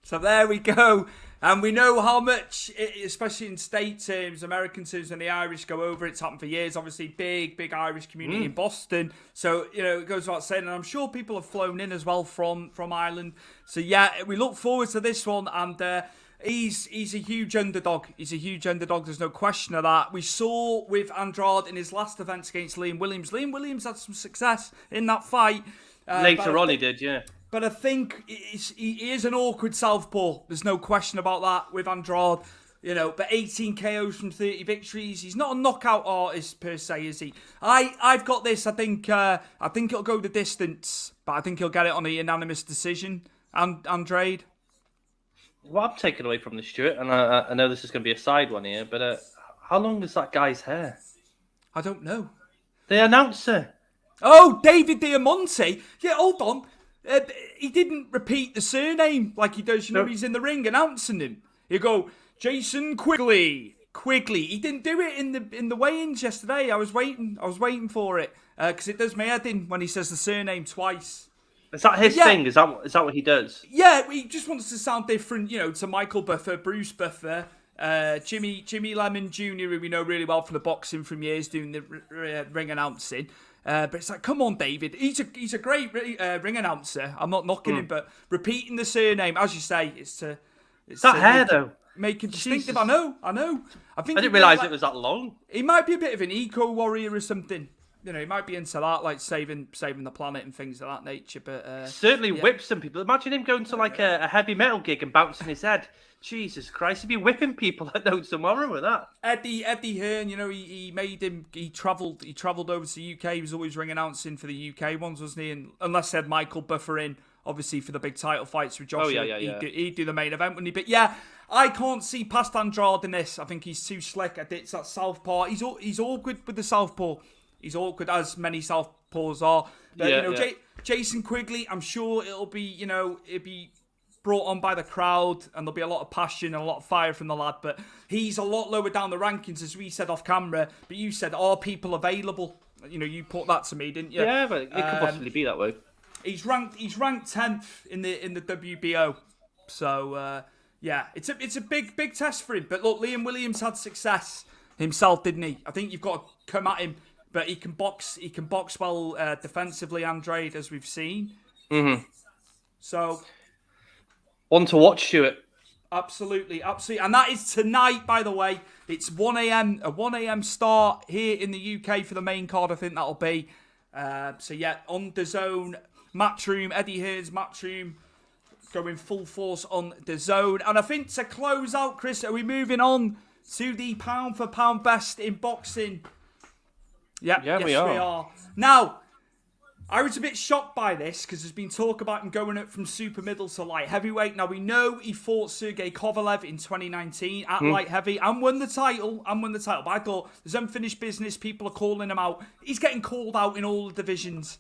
So there we go. And we know how much, especially in state terms, American terms, when the Irish go over, it's happened for years. Obviously, big Irish community in Boston. So, it goes without saying. And I'm sure people have flown in as well from Ireland. So, yeah, we look forward to this one. And he's a huge underdog. He's a huge underdog. There's no question of that. We saw with Andrade in his last event against Liam Williams. Liam Williams had some success in that fight. Later on he did, yeah. But I think he is an awkward southpaw. There's no question about that with Andrade. But 18 KOs from 30 victories. He's not a knockout artist per se, is he? I've got this. I think it'll go the distance, but I think he'll get it on a unanimous decision. Andrade. What I'm taking away from this, Stuart, and I know this is going to be a side one here, but how long is that guy's hair? I don't know. The announcer. Oh, David Diamante. Yeah, hold on. He didn't repeat the surname like he does. He's in the ring announcing him. You go, Jason Quigley. He didn't do it in the weigh-ins yesterday. I was waiting for it because it does my head in when he says the surname twice. Is that his thing? Is that what he does? Yeah, he just wants to sound different, to Michael Buffer, Bruce Buffer, Jimmy Lemon Jr., who we know really well from the boxing from years doing the ring announcing. But it's like, come on, David. He's a great ring announcer. I'm not knocking him, but repeating the surname, as you say, it's that hair though. Make it distinctive. I know. I didn't realise it was that long. He might be a bit of an eco warrior or something. He might be into that, like saving the planet and things of that nature. But certainly whips some people. Imagine him going to like a heavy metal gig and bouncing his head. Jesus Christ, he'd be whipping people like those tomorrow with that. Eddie Hearn, he travelled over to the UK. He was always ring announcing for the UK ones, wasn't he? And unless they had Michael Buffer in, obviously for the big title fights with Joshua, he'd do the main event, wouldn't he? But yeah, I can't see past Andrade in this. I think he's too slick. It's that southpaw. He's awkward with the southpaw. He's awkward, as many southpaws are. But, Jason Quigley, I'm sure it'll be brought on by the crowd, and there'll be a lot of passion and a lot of fire from the lad. But he's a lot lower down the rankings, as we said off camera. But you said, are people available? You put that to me, didn't you? Yeah, but it could possibly be that way. He's ranked 10th in the WBO. So it's a big test for him. But look, Liam Williams had success himself, didn't he? I think you've got to come at him. But he can box well defensively, Andrade, as we've seen. Mm-hmm. So, one to watch, Stuart. Absolutely. And that is tonight, by the way. It's 1 a.m. A 1 a.m. start here in the UK for the main card. I think that'll be. So yeah, on DAZN, Matchroom, Eddie Hearn's Matchroom, going full force on DAZN. And I think to close out, Chris, are we moving on to the pound for pound best in boxing? Yeah, yes, we are. Now, I was a bit shocked by this because there's been talk about him going up from super middle to light heavyweight. Now, we know he fought Sergey Kovalev in 2019 at light heavy and won the title. But I thought there's unfinished business. People are calling him out. He's getting called out in all the divisions.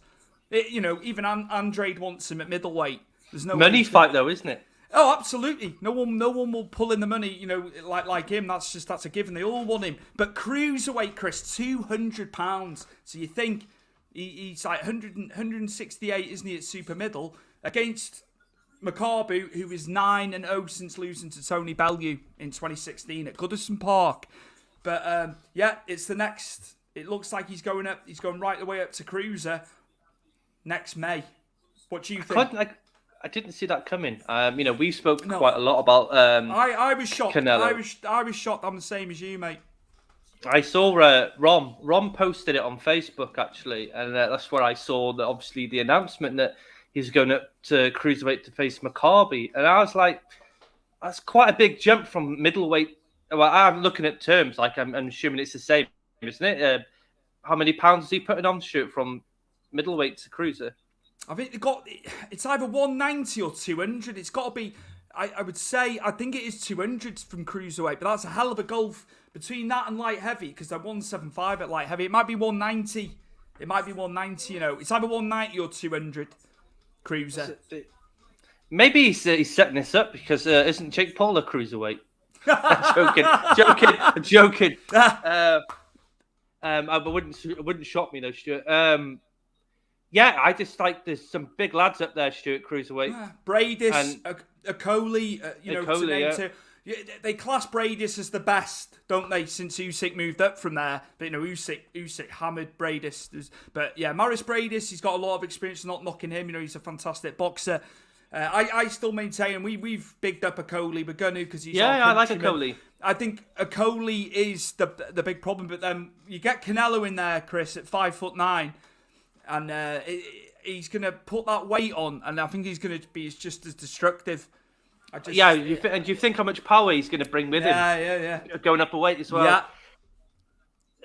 Even Andrade wants him at middleweight. There's no money fight though, isn't it? Oh, absolutely. No one will pull in the money, like him. That's a given. They all want him. But cruiserweight, Chris, £200. So you think he's like 168, isn't he, at super middle, against Makabu, who is 9-0 since losing to Tony Bellew in 2016 at Goodison Park. But it's the next. It looks like he's going up. He's going right the way up to cruiser next May. What do you think? I didn't see that coming. We spoke quite a lot about. I was shocked. Canelo. I was shocked. I'm the same as you, mate. I saw Rom. Rom posted it on Facebook actually, and that's where I saw that. Obviously, the announcement that he's going up to cruiserweight to face Makabu, and I was like, that's quite a big jump from middleweight. Well, I'm looking at terms. Like I'm assuming it's the same, isn't it? How many pounds is he putting on, Stuart, from middleweight to cruiser? I think it's either 190 or 200. It's got to be, I would say, I think it is 200 from cruiserweight, but that's a hell of a gulf between that and light heavy, because they're 175 at light heavy. It might be 190. It's either 190 or 200 cruiser. Maybe he's setting this up because isn't Jake Paul a cruiserweight? joking. It wouldn't shock me though, Stuart. Yeah, I just like there's some big lads up there, Stuart, cruiserweight. Bradis, Okoli, Okoli, they class Bradis as the best, don't they? Since Usyk moved up from there, but Usyk hammered Bradis. But yeah, Maurice Bradis, he's got a lot of experience. Not knocking him, he's a fantastic boxer. I still maintain, we've bigged up Okoli. We're gonna because he's I like Okoli. I think Okoli is the big problem, but then you get Canelo in there, Chris, at 5'9". And he's going to put that weight on, and I think he's going to be just as destructive. Do you think how much power he's going to bring with him? Yeah. Going up a weight as well.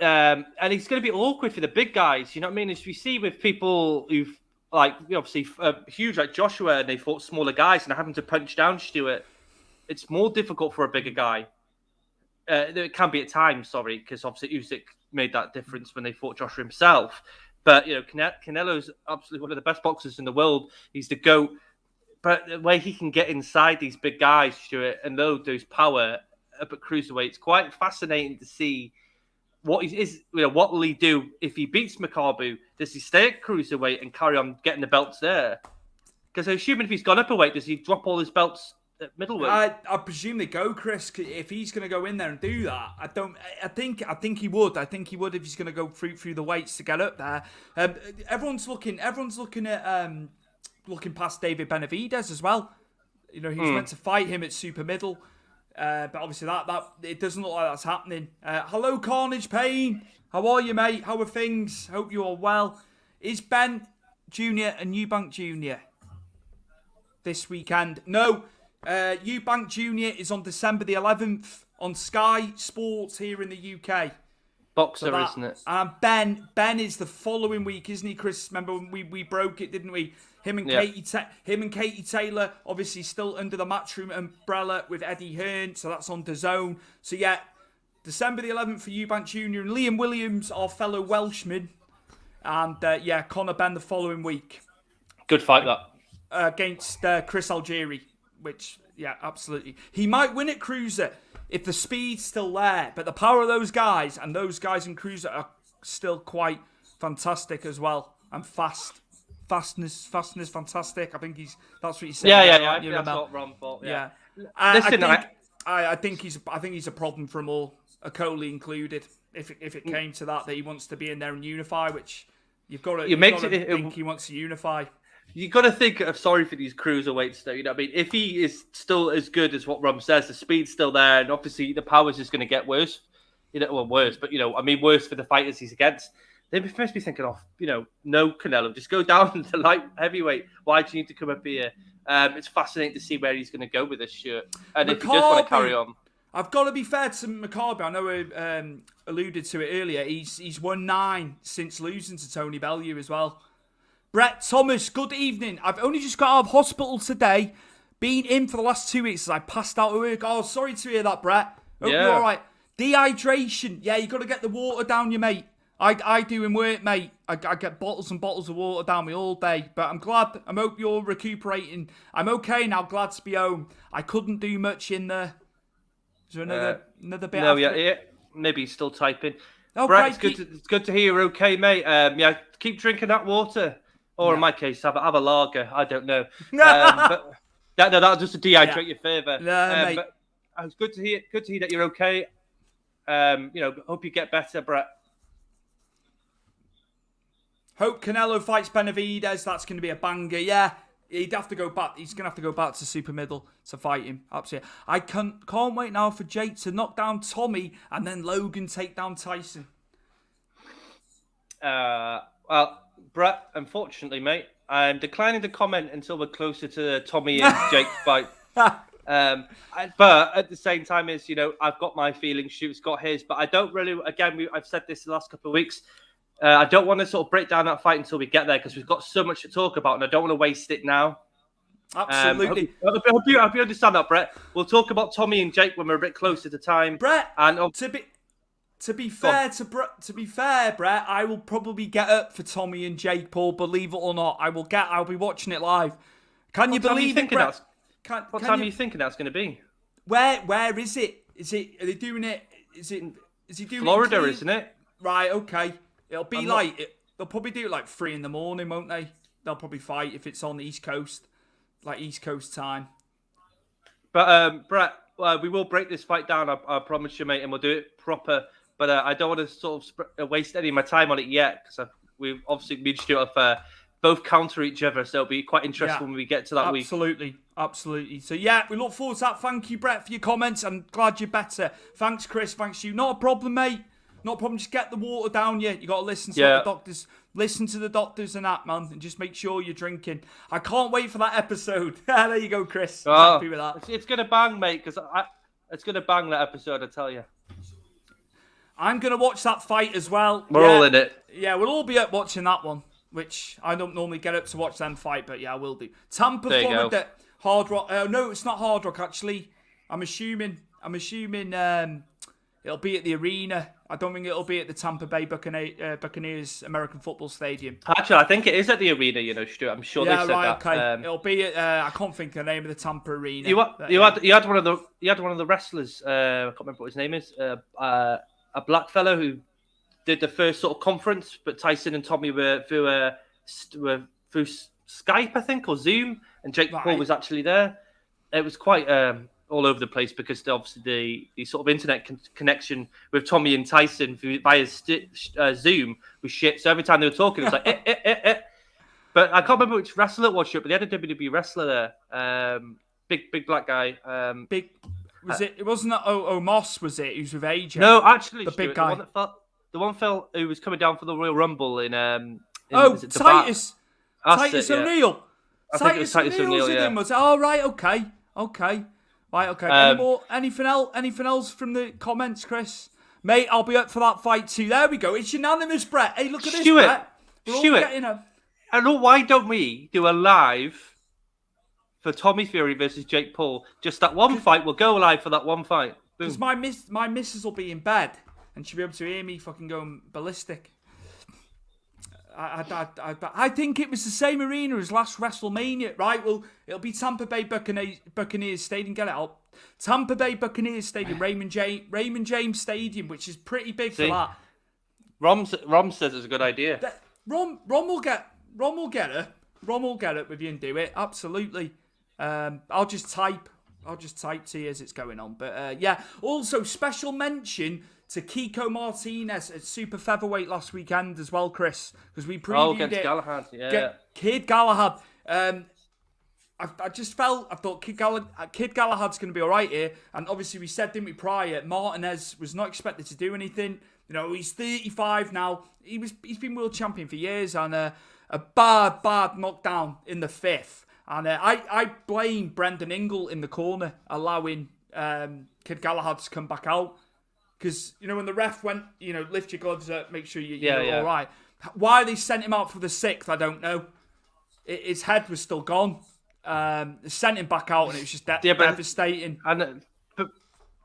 Yeah. And he's going to be awkward for the big guys. You know what I mean? As we see with people who've, obviously huge, like Joshua, and they fought smaller guys and having to punch down Stuart, it's more difficult for a bigger guy. It can be at times, because obviously Usyk made that difference when they fought Joshua himself. But, Canelo's absolutely one of the best boxers in the world. He's the GOAT. But the way he can get inside these big guys, Stuart, and load those power up at cruiserweight, it's quite fascinating to see what will he do if he beats Makabu? Does he stay at cruiserweight and carry on getting the belts there? Because I assume if he's gone up a weight, does he drop all his belts at middleweight? I presume they go, Chris. If he's going to go in there and do that, I think he would. I think he would if he's going to go through the weights to get up there. Everyone's looking at looking past David Benavidez as well. He's meant to fight him at super middle, but obviously that it doesn't look like that's happening. Hello, Carnage Payne. How are you, mate? How are things? Hope you are well. Is Ben Jr. and Eubank Jr. this weekend? No. Eubank Jr. is on December the 11th on Sky Sports here in the UK. Boxer, isn't it? And Ben is the following week, isn't he, Chris? Remember when we broke it, didn't we? Him and Katie Taylor, obviously still under the Matchroom umbrella with Eddie Hearn, so that's on DAZN. So yeah, December the 11th for Eubank Jr. and Liam Williams, our fellow Welshman. And Conor Ben the following week. Good fight, that. Against Chris Algieri. Which, yeah, absolutely. He might win at cruiser if the speed's still there. But the power of those guys and those guys in cruiser are still quite fantastic as well. And fastness, fantastic. I think that's what he said. Yeah. That's what Ron thought. Yeah. Listen, I think he's a problem for them all, Okoli included. If it came to that he wants to be in there and unify, which you've got to think he wants to unify. You got to think of sorry for these cruiserweights, though. You know what I mean? If he is still as good as what Rum says, the speed's still there, and obviously the power's just going to get worse. Worse, but worse for the fighters he's against. They must be thinking, no, Canelo, just go down to light heavyweight. Why do you need to come up here? It's fascinating to see where he's going to go with this shirt, and if he does want to carry on. I've got to be fair to McCarby. I know I alluded to it earlier. He's won 9 since losing to Tony Bellew as well. Brett Thomas, good evening. I've only just got out of hospital today. Been in for the last 2 weeks as I passed out at work. Oh, sorry to hear that, Brett. Hope you're all right. Dehydration. Yeah, you got to get the water down you, mate. I do in work, mate. I get bottles and bottles of water down me all day. But I'm glad. I hope you're recuperating. I'm okay now. Glad to be home. I couldn't do much in there. Is there another bit? No, yeah. Maybe he's still typing. Oh, Brett, it's good to hear you're okay, mate. Keep drinking that water. Or in my case, have a lager. I don't know. But that'll just dehydrate you further. Mate. But it's good to hear that you're okay. Hope you get better, Brett. Hope Canelo fights Benavidez. That's going to be a banger. Yeah, he'd have to go back. He's going to have to go back to super middle to fight him. Absolutely. I can't wait now for Jake to knock down Tommy and then Logan take down Tyson. Well, Brett, unfortunately, mate, I'm declining to comment until we're closer to the Tommy and Jake fight. But at the same time, I've got my feelings. Shoot's got his, but I don't really. Again, I've said this the last couple of weeks. I don't want to sort of break down that fight until we get there because we've got so much to talk about, and I don't want to waste it now. Absolutely. I hope you understand that, Brett. We'll talk about Tommy and Jake when we're a bit closer to time. Brett, and to be fair, Brett, I will probably get up for Tommy and Jake Paul. Believe it or not, I'll be watching it live. Can you believe it, Brett? What time are you thinking that's going to be? Where is it? Are they doing it? Is he doing Florida, it isn't it? Right. Okay. It'll be they'll probably do it like 3 a.m, won't they? They'll probably fight if it's on the East Coast, like East Coast time. But Brett, we will break this fight down. I promise you, mate, and we'll do it proper. But I don't want to sort of waste any of my time on it yet because we just do it both counter each other. So it'll be quite interesting when we get to that week. Absolutely. So yeah, we look forward to that. Thank you, Brett, for your comments. I'm glad you're better. Thanks, Chris. Thanks, you. Not a problem, mate. Not a problem. Just get the water down you. You got to listen to what the doctors. Listen to the doctors and that, man, and just make sure you're drinking. I can't wait for that episode. There you go, Chris. Happy with that. It's gonna bang, mate. Because it's gonna bang that episode. I tell you. I'm gonna watch that fight as well. We're all in it. Yeah, we'll all be up watching that one, which I don't normally get up to watch them fight, but yeah, I will do. Tampa, Florida, Hard Rock. No, it's not Hard Rock actually. I'm assuming. It'll be at the arena. I don't think it'll be at the Tampa Bay Buccaneers American Football Stadium. Actually, I think it is at the arena, Stu. I'm sure they said that. Okay. It'll be at, I can't think of the name of the Tampa arena. You had one of the wrestlers, I can't remember what his name is, a black fellow who did the first sort of conference, but Tyson and Tommy were through Skype, I think, or Zoom, and Jake Paul was actually there. It was quite all over the place because obviously the sort of internet connection with Tommy and Tyson via Zoom was shit. So every time they were talking, it was like, But I can't remember which wrestler it was, but they had a WWE wrestler there. Big black guy. Was it? It wasn't Omos, was it? He was with AJ. No, actually, the big guy. The one fell who was coming down for the Royal Rumble in Titus O'Neil. I think it was Titus O'Neil. Yeah. Right. Okay. Right, okay. Anything else from the comments, Chris? Mate, I'll be up for that fight too. There we go. It's unanimous, Brett. Hey, look at this, Brett. Stuart, I know, why don't we do a live for Tommy Fury versus Jake Paul? Just that one fight. We'll go live for that one fight. Because my missus will be in bed and she'll be able to hear me fucking going ballistic. I think it was the same arena as last WrestleMania, right? Well, it'll be Tampa Bay Buccaneers Stadium. Get it up. Tampa Bay Buccaneers Stadium, Raymond James Stadium, which is pretty big for that. Rom says it's a good idea. Rom will get it. Rom will get it with you and do it. Absolutely. I'll just type to you as it's going on. But yeah. Also, special mention to Kiko Martinez at Super Featherweight last weekend as well, Chris, because we previewed against it. Galahad, yeah. Kid Galahad. I thought Kid Galahad's going to be all right here. And obviously we said, didn't we, prior, Martinez was not expected to do anything. You know, he's 35 now. He's been world champion for years, and a bad knockdown in the 5th. And I blame Brendan Ingle in the corner, allowing Kid Galahad to come back out. Because, you know, when the ref went, you know, lift your gloves up, make sure you're all right. Why they sent him out for the 6th, I don't know. His head was still gone. Sent him back out, and it was just devastating.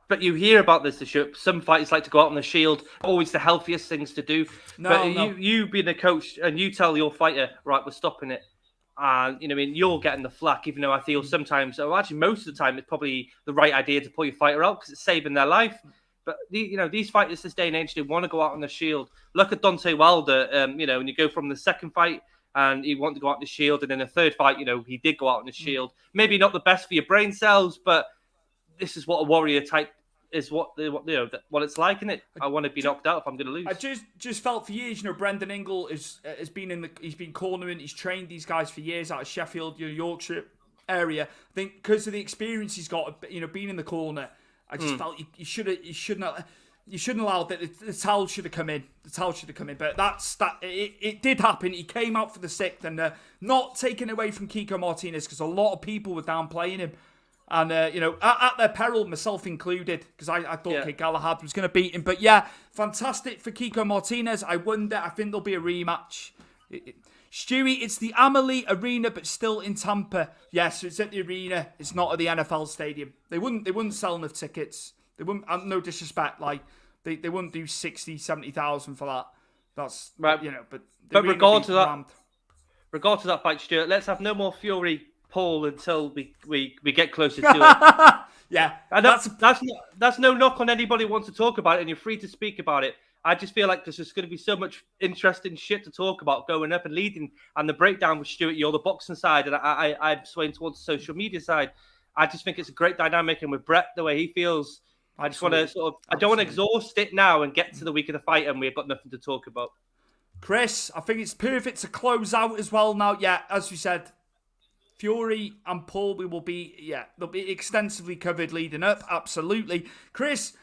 But you hear about this, some fighters like to go out on the shield, always the healthiest things to do. You being a coach, and you tell your fighter, right, we're stopping it. And, you know, I mean, you're getting the flack, even though I feel sometimes, or actually most of the time, it's probably the right idea to pull your fighter out because it's saving their life. But, you know, these fighters this day and age, they want to go out on the shield. Look at Deontay Wilder, you know, when you go from the 2nd fight and he wanted to go out on the shield, and in the 3rd fight, you know, he did go out on the shield. Maybe not the best for your brain cells, but this is what a warrior type is, what it's like, isn't it? I want to be knocked out if I'm going to lose. I just felt for years, you know, Brendan Ingle has been he's been cornering, he's trained these guys for years out of Sheffield, you know, Yorkshire area. I think because of the experience he's got, you know, being in the corner, I just felt you shouldn't allow that. The towel should have come in. But it did happen. He came out for the 6th, and not taken away from Kiko Martinez, because a lot of people were downplaying him. And, you know, at their peril, myself included, because I thought Kid Galahad was going to beat him. But yeah, fantastic for Kiko Martinez. I think there'll be a rematch. Stewie, it's the Amalie Arena, but still in Tampa. Yes, so it's at the arena. It's not at the NFL stadium. They wouldn't sell enough tickets. They wouldn't, no disrespect, like, they wouldn't do 60, 70,000 for that. That's, right. You know, but regard to that fight, Stuart, let's have no more Fury Paul until we get closer to it. Yeah. And that's no knock on anybody who wants to talk about it, and you're free to speak about it. I just feel like there's just going to be so much interesting shit to talk about going up and leading. And the breakdown with Stuart, you're the boxing side, and I'm swaying towards the social media side. I just think it's a great dynamic. And with Brett, the way he feels, I just want to I don't want to exhaust it now and get to the week of the fight and we've got nothing to talk about. Chris, I think it's perfect to close out as well now. Yeah, as we said, Fury and Paul, they'll be extensively covered leading up. Absolutely. Chris,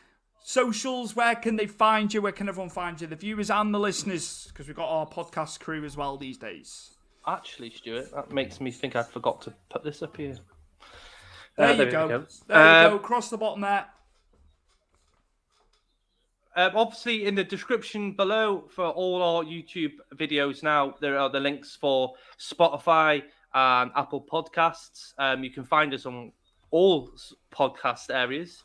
socials, where can they find you? Where can everyone find you? The viewers and the listeners, because we've got our podcast crew as well these days. Actually, Stuart, that makes me think I forgot to put this up here. There you go. There you go. Across the bottom there. Obviously, in the description below for all our YouTube videos now, there are the links for Spotify and Apple Podcasts. You can find us on all podcast areas.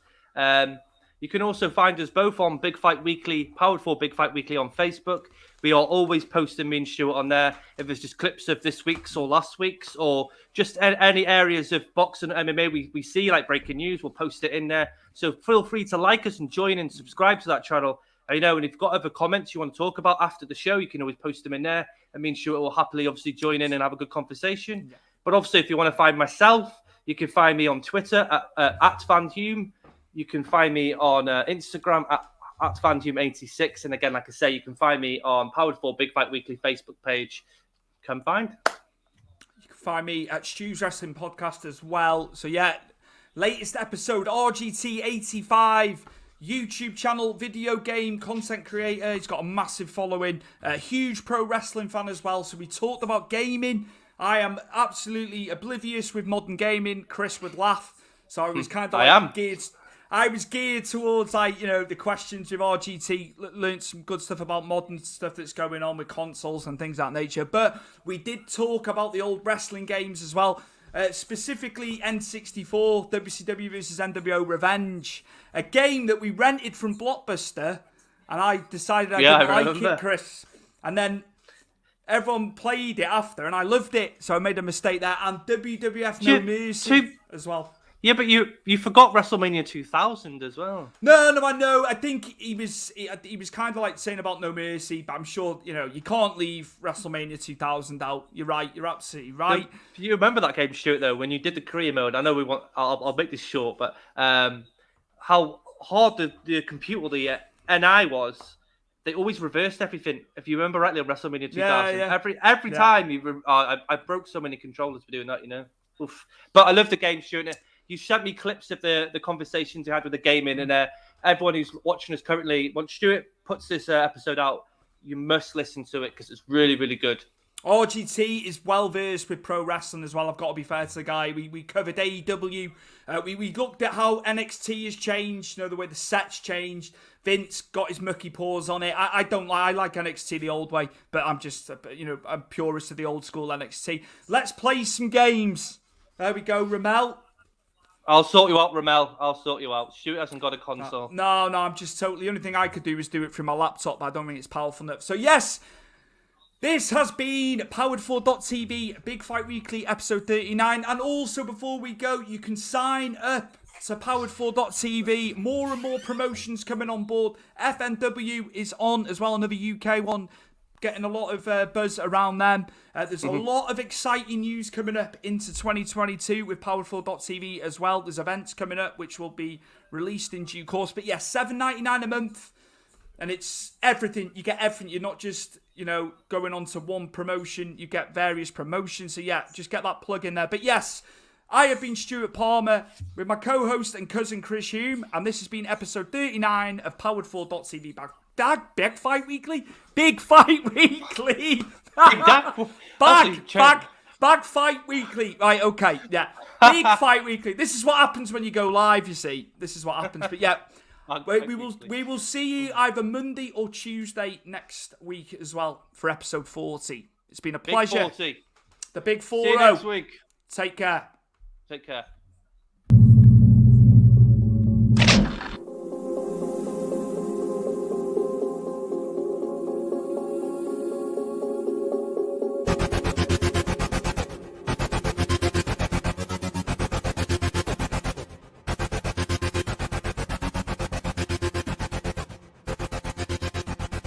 You can also find us both on Big Fight Weekly, powered for Big Fight Weekly on Facebook. We are always posting me and Stuart on there. If it's just clips of this week's or last week's or just any areas of boxing and MMA we see, like breaking news, we'll post it in there. So feel free to like us and join and subscribe to that channel. And if you've got other comments you want to talk about after the show, you can always post them in there. And me and Stuart will happily obviously join in and have a good conversation. Yeah. But obviously, if you want to find myself, you can find me on Twitter at Van Hume. You can find me on Instagram at VanHume86. And again, like I say, you can find me on Powered for Big Fight Weekly Facebook page. Come find. You can find me at Stu's Wrestling Podcast as well. So yeah, latest episode, RGT85, YouTube channel, video game, content creator. He's got a massive following, a huge pro wrestling fan as well. So we talked about gaming. I am absolutely oblivious with modern gaming. Chris would laugh. So I was kind of geared... I was geared towards, the questions with RGT, learned some good stuff about modern stuff that's going on with consoles and things of that nature. But we did talk about the old wrestling games as well, specifically N64, WCW vs. NWO Revenge, a game that we rented from Blockbuster, and I decided I didn't like it, Chris. And then everyone played it after, and I loved it, so I made a mistake there. And WWF No Mercy as well. Yeah, but you forgot WrestleMania 2000 as well. No, I know. I think he was kind of like saying about No Mercy, but I'm sure, you can't leave WrestleMania 2000 out. You're right. You're absolutely right. You remember that game, Stuart, though, when you did the career mode? I know I'll make this short, but how hard the computer, the NI was they always reversed everything. If you remember rightly, on WrestleMania 2000, Yeah. every time I broke so many controllers for doing that. Oof. But I love the game, Stuart. You sent me clips of the conversations you had with the gaming, and everyone who's watching us currently, once Stuart puts this episode out, you must listen to it because it's really, really good. RGT is well versed with pro wrestling as well. I've got to be fair to the guy. We covered AEW. We looked at how NXT has changed. The way the sets changed. Vince got his mucky paws on it. I don't like. I like NXT the old way, but I'm just I'm purist of the old school NXT. Let's play some games. There we go, Ramel. I'll sort you out, Ramel. I'll sort you out. Stuart hasn't got a console. No, I'm just totally. The only thing I could do is do it through my laptop, but I don't think it's powerful enough. So yes. This has been Powered4.tv, Big Fight Weekly, episode 39. And also, before we go, you can sign up to Powered4.tv. More and more promotions coming on board. FNW is on as well, another UK one. Getting a lot of buzz around them. There's a lot of exciting news coming up into 2022 with Powered4.tv as well. There's events coming up which will be released in due course. But yeah, $7.99 a month. And it's everything. You get everything. You're not just, going on to one promotion. You get various promotions. So yeah, just get that plug in there. But yes, I have been Stuart Palmer with my co-host and cousin Chris Hume. And this has been episode 39 of Powered4.tv. Big Fight Weekly? Big Fight Weekly. Back Fight Weekly. Right, okay, yeah. Big Fight Weekly. This is what happens when you go live, you see. This is what happens. But yeah. We will see you either Monday or Tuesday next week as well for episode 40. It's been a pleasure. Big 40. The Big 40. See you next week. Take care. Take care.